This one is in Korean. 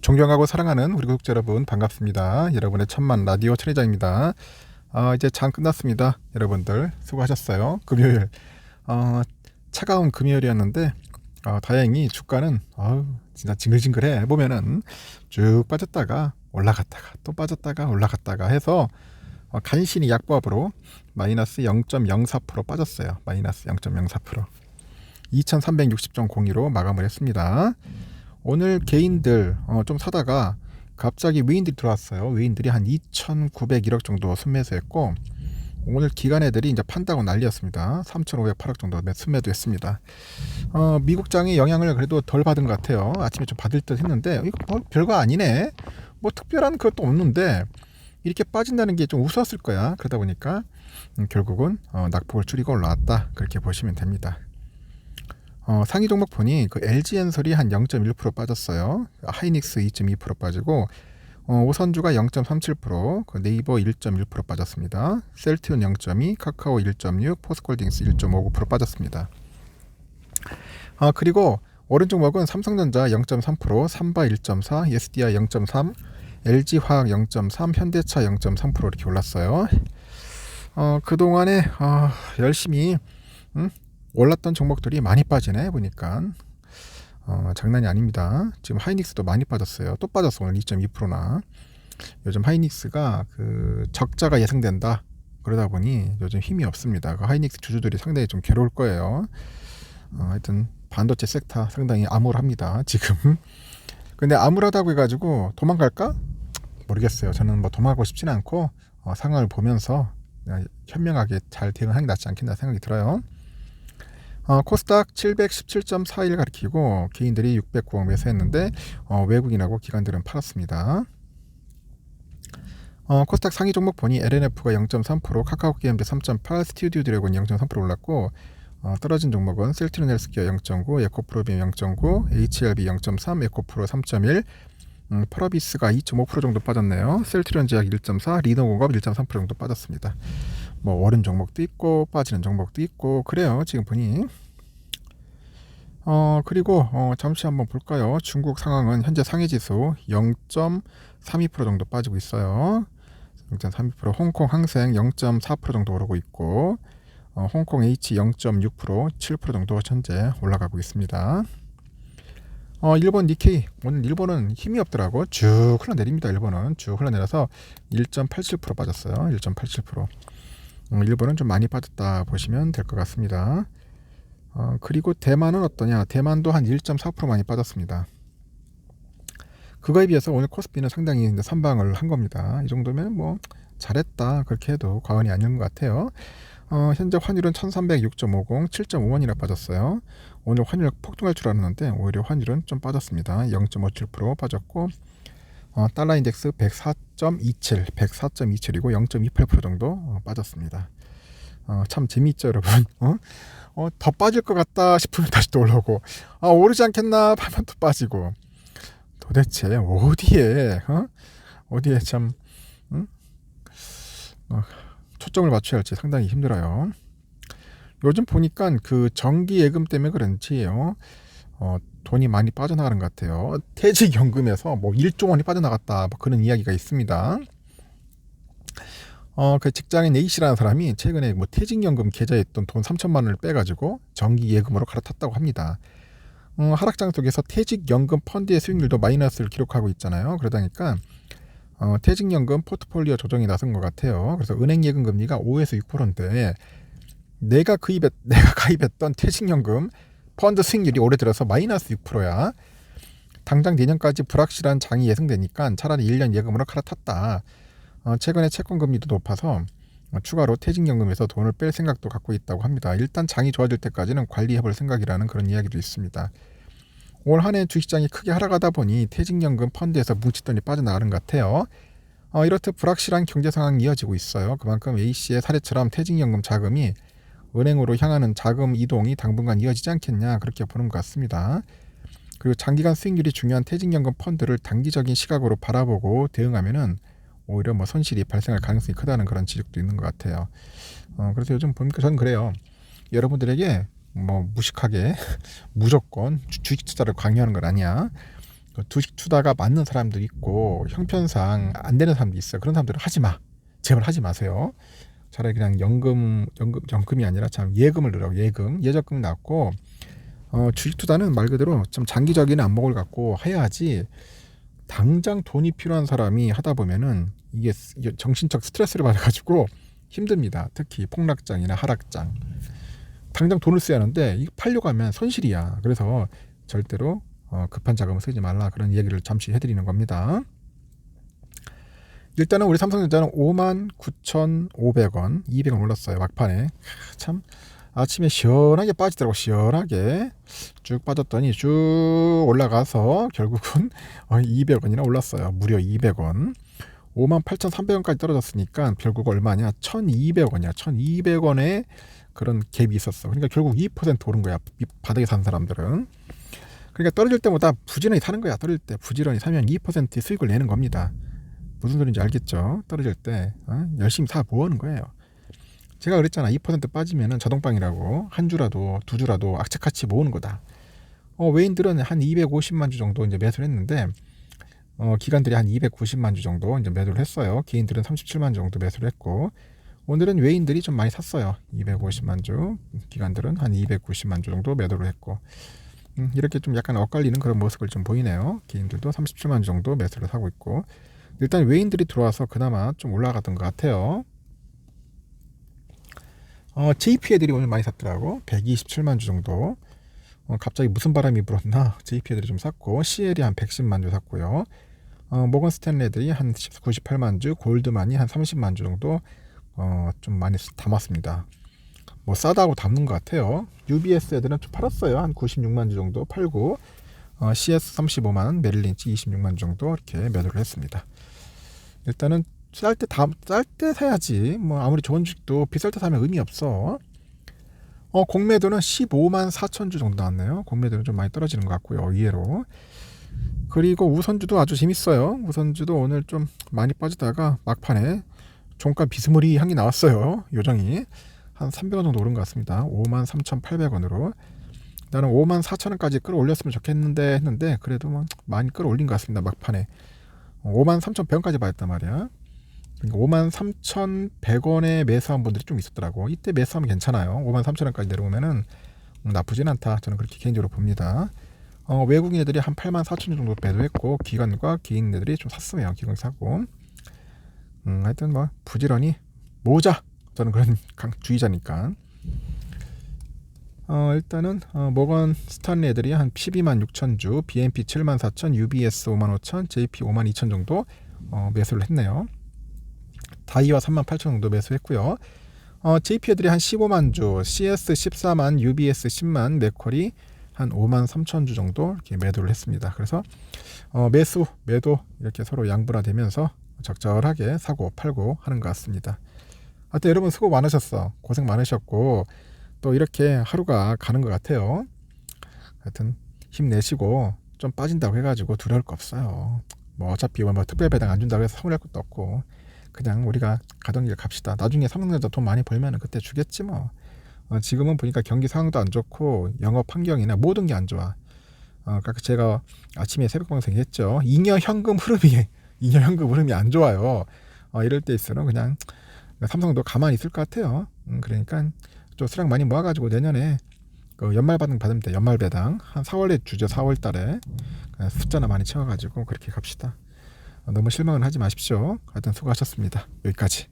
존경하고 사랑하는 우리 구독자 여러분 반갑습니다. 여러분의 천만 라디오 천혜자입니다. 이제 장 끝났습니다. 여러분들 수고하셨어요. 금요일 차가운 금요일이었는데 다행히 주가는 진짜 징글징글해. 보면은 쭉 빠졌다가 올라갔다가 또 빠졌다가 올라갔다가 해서 간신히 약보합으로 마이너스 0.04% 빠졌어요. 마이너스 0.04% 2360.02로 마감을 했습니다. 오늘 개인들 좀 사다가 갑자기 외인들이 들어왔어요. 외인들이 한 2,901억 정도 순매수했고, 오늘 기관애들이 이제 판다고 난리였습니다. 3,508억 정도 순매도 했습니다. 미국장의 영향을 그래도 덜 받은 것 같아요. 아침에 좀 받을 듯 했는데 이거 뭐 별거 아니네. 뭐 특별한 것도 없는데 이렇게 빠진다는 게 좀 우스웠을 거야. 그러다 보니까 결국은 낙폭을 줄이고 올라왔다. 그렇게 보시면 됩니다. 상위 종목 보니 그 LG엔솔이 한 0.1% 빠졌어요. 하이닉스 2.2% 빠지고, 오선주가 0.37%, 그 네이버 1.1% 빠졌습니다. 셀트리온 0.2, 카카오 1.6, 포스코홀딩스 1.59% 빠졌습니다. 그리고 오른 종목은 삼성전자 0.3%, 삼바 1.4, SDI 0.3, LG화학 0.3, 현대차 0.3% 이렇게 올랐어요. 그동안에 열심히 올랐던 종목들이 많이 빠지네 보니까 장난이 아닙니다. 지금 하이닉스도 많이 빠졌어요. 또 빠졌어. 오늘 2.2%나. 요즘 하이닉스가 그 적자가 예상된다. 그러다 보니 요즘 힘이 없습니다. 그 하이닉스 주주들이 상당히 좀 괴로울 거예요. 하여튼 반도체 섹터 상당히 암울합니다 지금. 근데 암울하다고 해가지고 도망갈까? 모르겠어요. 저는 뭐 도망가고 싶지는 않고 상황을 보면서 현명하게 잘 대응하는 게 낫지 않겠나 생각이 들어요. 코스닥 717.41 가리키고 개인들이 609억 매수했는데 외국인하고 기관들은 팔았습니다. 코스닥 상위 종목 보니 LNF가 0.3%, 카카오게임즈 3.8, 스튜디오 드래곤 0.3% 올랐고, 떨어진 종목은 셀트리온 헬스케어 0.9, 에코프로비움 0.9, HLB 0.3, 에코프로 3.1, 펄어비스가 2.5% 정도 빠졌네요. 셀트리온 제약 1.4, 리노공업 1.3% 정도 빠졌습니다. 뭐 오른 종목도 있고 빠지는 종목도 있고 그래요 지금 보니. 그리고 잠시 한번 볼까요. 중국 상황은 현재 상해지수 0.32% 정도 빠지고 있어요. 0.32%, 홍콩 항생 0.4% 정도 오르고 있고, 홍콩 H 0.6%, 7% 정도 현재 올라가고 있습니다. 일본 니케이, 오늘 일본은 힘이 없더라고. 쭉 흘러내립니다. 일본은 쭉 흘러내려서 1.87% 빠졌어요. 1.87%. 일본은 좀 많이 빠졌다 보시면 될 것 같습니다. 그리고 대만은 어떠냐. 대만도 한 1.4% 많이 빠졌습니다. 그거에 비해서 오늘 코스피는 상당히 선방을 한 겁니다. 이 정도면 뭐 잘했다 그렇게 해도 과언이 아닌 것 같아요. 현재 환율은 1306.50, 7.5원이나 빠졌어요. 오늘 환율 폭등할 줄 알았는데 오히려 환율은 좀 빠졌습니다. 0.57% 빠졌고, 달러 인덱스 104.27, 104.27이고 0.28% 정도 빠졌습니다. 참 재미있죠 여러분. 더 빠질 것 같다 싶으면 다시 또 올라오고, 오르지 않겠나 하면 또 빠지고, 도대체 어디에 참 초점을 맞춰야 할지 상당히 힘들어요. 요즘 보니까 그 정기 예금 때문에 그런지 돈이 많이 빠져나가는 것 같아요. 퇴직연금에서 뭐 1조 원이 빠져나갔다 뭐 그런 이야기가 있습니다. 그 직장인 A씨라는 사람이 최근에 뭐 퇴직연금 계좌에 있던 돈 3천만 원을 빼가지고 정기 예금으로 갈아탔다고 합니다. 하락장 속에서 퇴직연금 펀드의 수익률도 마이너스를 기록하고 있잖아요. 그러다니까 퇴직연금 포트폴리오 조정이 나선 것 같아요. 그래서 은행 예금 금리가 5에서 6%인데 내가 가입했던 퇴직연금 펀드 수익률이 올해 들어서 마이너스 6%야. 당장 내년까지 불확실한 장이 예상되니까 차라리 1년 예금으로 갈아탔다. 최근에 채권 금리도 높아서 추가로 퇴직연금에서 돈을 뺄 생각도 갖고 있다고 합니다. 일단 장이 좋아질 때까지는 관리해볼 생각이라는 그런 이야기도 있습니다. 올 한 해 주식시장이 크게 하락하다 보니 퇴직연금 펀드에서 뭉친 돈이 빠져나가는 것 같아요. 이렇듯 불확실한 경제 상황이 이어지고 있어요. 그만큼 A씨의 사례처럼 퇴직연금 자금이 은행으로 향하는 자금 이동이 당분간 이어지지 않겠냐 그렇게 보는 것 같습니다. 그리고 장기간 수익률이 중요한 퇴직연금 펀드를 단기적인 시각으로 바라보고 대응하면은 오히려 뭐 손실이 발생할 가능성이 크다는 그런 지적도 있는 것 같아요. 그래서 요즘 보니까 저는 그래요. 여러분들에게 뭐 무식하게 무조건 주식 투자를 강요하는 건 아니야. 주식 투자가 맞는 사람들이 있고 형편상 안 되는 사람도 있어요. 그런 사람들은 하지 마. 제발 하지 마세요. 차라리 그냥 연금이 아니라 참 예금을 넣으라고. 예적금 낫고 주식 투자는 말 그대로 좀 장기적인 안목을 갖고 해야지 당장 돈이 필요한 사람이 하다 보면은 이게 정신적 스트레스를 받아가지고 힘듭니다. 특히 폭락장이나 하락장. 당장 돈을 써야 하는데 이거 팔려고 하면 손실이야. 그래서 절대로 급한 자금을 쓰지 말라. 그런 얘기를 잠시 해드리는 겁니다. 일단은 우리 삼성전자는 59,500원, 200원 올랐어요. 막판에. 참 아침에 시원하게 빠지더라고. 시원하게 쭉 빠졌더니 쭉 올라가서 결국은 200원이나 올랐어요. 무려 200원. 58,300원까지 떨어졌으니까 결국 얼마냐? 1,200원이야. 1,200원에 그런 갭이 있었어. 그러니까 결국 2% 오른 거야. 바닥에 산 사람들은. 그러니까 떨어질 때보다 부지런히 사는 거야. 떨어질 때 부지런히 사면 2%의 수익을 내는 겁니다. 무슨 소리인지 알겠죠? 떨어질 때 열심히 사 모으는 거예요. 제가 그랬잖아. 2% 빠지면은 자동빵이라고 한 주라도 두 주라도 악착같이 모으는 거다. 외인들은 한 250만 주 정도 이제 매수를 했는데 기관들이 한 290만 주 정도 이제 매도를 했어요. 개인들은 37만 주 정도 매수를 했고 오늘은 외인들이 좀 많이 샀어요. 250만 주, 기관들은 한 290만 주 정도 매도를 했고 이렇게 좀 약간 엇갈리는 그런 모습을 좀 보이네요. 개인들도 37만 주 정도 매수를 하고 있고 일단 외인들이 들어와서 그나마 좀 올라갔던 것 같아요. JP 애들이 오늘 많이 샀더라고. 127만 주 정도. 갑자기 무슨 바람이 불었나 JP 애들이 좀 샀고 CL이 한 110만 주 샀고요. 모건 스탠리 애들이 한 98만 주, 골드만이 한 30만 주 정도 좀 많이 담았습니다. 뭐 싸다고 담는 것 같아요. UBS 애들은 좀 팔았어요. 한 96만 주 정도 팔고 CS 35만, 메릴린치 26만 주 정도 이렇게 매도를 했습니다. 일단은 쌀 때 사야지. 뭐 아무리 좋은 주식도 비쌀 때 사면 의미 없어. 공매도는 15만 4천 주 정도 나왔네요. 공매도는 좀 많이 떨어지는 것 같고요. 의외로. 그리고 우선주도 아주 재밌어요. 우선주도 오늘 좀 많이 빠지다가 막판에 종가 비스무리한 게 나왔어요. 요정이 한 300원 정도 오른 것 같습니다. 53,800원으로. 나는 54,000원까지 끌어올렸으면 좋겠는데 했는데 그래도 뭐 많이 끌어올린 것 같습니다. 막판에 53,100원까지 받았단 말이야. 그러니까 53,100원에 매수한 분들이 좀 있었더라고. 이때 매수하면 괜찮아요. 53,000원까지 내려오면은 나쁘진 않다. 저는 그렇게 개인적으로 봅니다. 외국인 애들이 한 84,000원 정도 매도했고 기관과 개인 애들이 좀 샀으면 기관 사고. 하여튼 뭐 부지런히 모으자. 저는 그런 주의자니까. 일단은 모건 스탠리 애들이 한 12만 6천 주, BNP 7만 4천, UBS 5만 5천, JP 5만 2천 정도 매수를 했네요. 다이와 3만 8천 정도 매수했고요. JP 애들이 한 15만 주, CS 14만, UBS 10만, 맥쿼리 한 5만 3천 주 정도 이렇게 매도를 했습니다. 그래서 매도 이렇게 서로 양분화되면서 적절하게 사고 팔고 하는 것 같습니다. 하여튼 여러분 수고 많으셨어. 고생 많으셨고 또 이렇게 하루가 가는 것 같아요. 하여튼 힘내시고 좀 빠진다고 해가지고 두려울 거 없어요. 뭐 어차피 뭐 특별 배당 안 준다고 해서 서운할 것도 없고 그냥 우리가 가던 길 갑시다. 나중에 삼성전자 돈 많이 벌면은 그때 주겠지 뭐. 지금은 보니까 경기 상황도 안 좋고 영업 환경이나 모든 게 안 좋아. 아까 제가 아침에 새벽 방송에 했죠. 잉여 현금 흐름이 안 좋아요. 이럴 때 있어는 그냥 삼성도 가만히 있을 것 같아요. 그러니까 좀 수량 많이 모아가지고 내년에 그 연말 받으면 돼. 연말 배당 한 4월에 주죠. 4월 달에 숫자나 많이 채워가지고 그렇게 갑시다. 너무 실망은 하지 마십시오. 하여튼 수고하셨습니다. 여기까지.